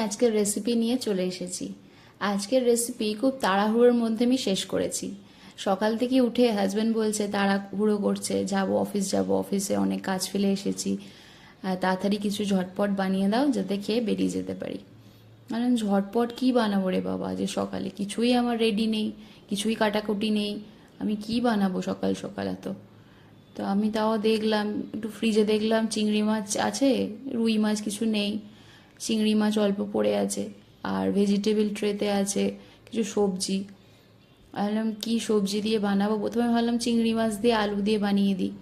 আজকের রেসিপি নিয়ে চলে এসেছি। আজকের রেসিপি খুব তাড়াহুড়োর মধ্যে আমি শেষ করেছি। সকাল থেকে উঠে হাজব্যান্ড বলছে তাড়াহুড়ো করছে, যাব অফিসে অনেক কাজ ফেলে এসেছি, তাড়াতাড়ি কিছু ঝটপট বানিয়ে দাও যাতে খেয়ে বেরিয়ে যেতে পারি। মানে ঝটপট কি বানাবো রে বাবা, যে সকালে কিছুই আমার রেডি নেই, কিছুই কাটাকুটি নেই, আমি কি বানাবো সকাল সকাল এত। তো আমি তাও দেখলাম, একটু ফ্রিজে দেখলাম চিংড়ি মাছ আছে, রুই মাছ কিছু নেই, চিংড়ি মাছ অল্প পড়ে আছে, আর ভেজিটেবল ট্রেতে আছে কিছু সবজি। ভাবলাম কি সবজি দিয়ে বানাবো, প্রথমে ভাবলাম চিংড়ি মাছ দিয়ে আলু দিয়ে বানিয়ে দিই।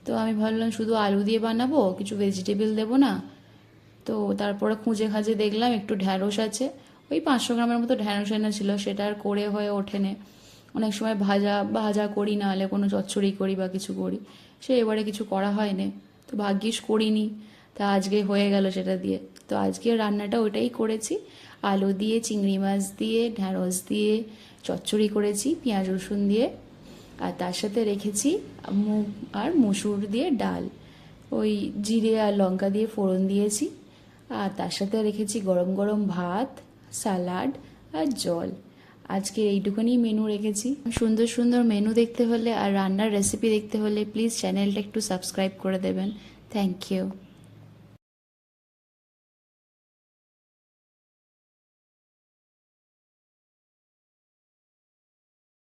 তো আমি ভাবলাম শুধু আলু দিয়ে বানাবো, কিছু ভেজিটেবল দেবো না। তো তারপরে খুঁজে খাঁজে দেখলাম একটু ঢ্যাঁড়স আছে, ওই 500 গ্রামের মতো ঢ্যাঁড়স এনে ছিল, সেটা আর করে হয়ে ওঠেনে। অনেক সময় ভাজা ভাজা করি, না হলে কোনো চচ্চড়ি করি বা কিছু করি, সে এবারে কিছু করা হয়নি, তো ভাগ্যিস করিনি। তা আজকে হয়ে গেল সেটা দিয়ে। তো আজকে রান্নাটা ওইটাই করেছি, আলু দিয়ে চিংড়ি মাছ দিয়ে ঢ্যাঁড়স দিয়ে চচ্চড়ি করেছি পেঁয়াজ রসুন দিয়ে। আর তার সাথে রেখেছি মুগ আর মসুর দিয়ে ডাল, ওই জিরে আর লঙ্কা দিয়ে ফোড়ন দিয়েছি। আর তার সাথে রেখেছি গরম গরম ভাত, স্যালাড আর জল। আজকে এইটুকুনি মেনু রেখেছি। সুন্দর সুন্দর মেনু দেখতে হলে আর রান্নার রেসিপি দেখতে হলে প্লিজ চ্যানেলটা একটু সাবস্ক্রাইব করে দেবেন। Thank you.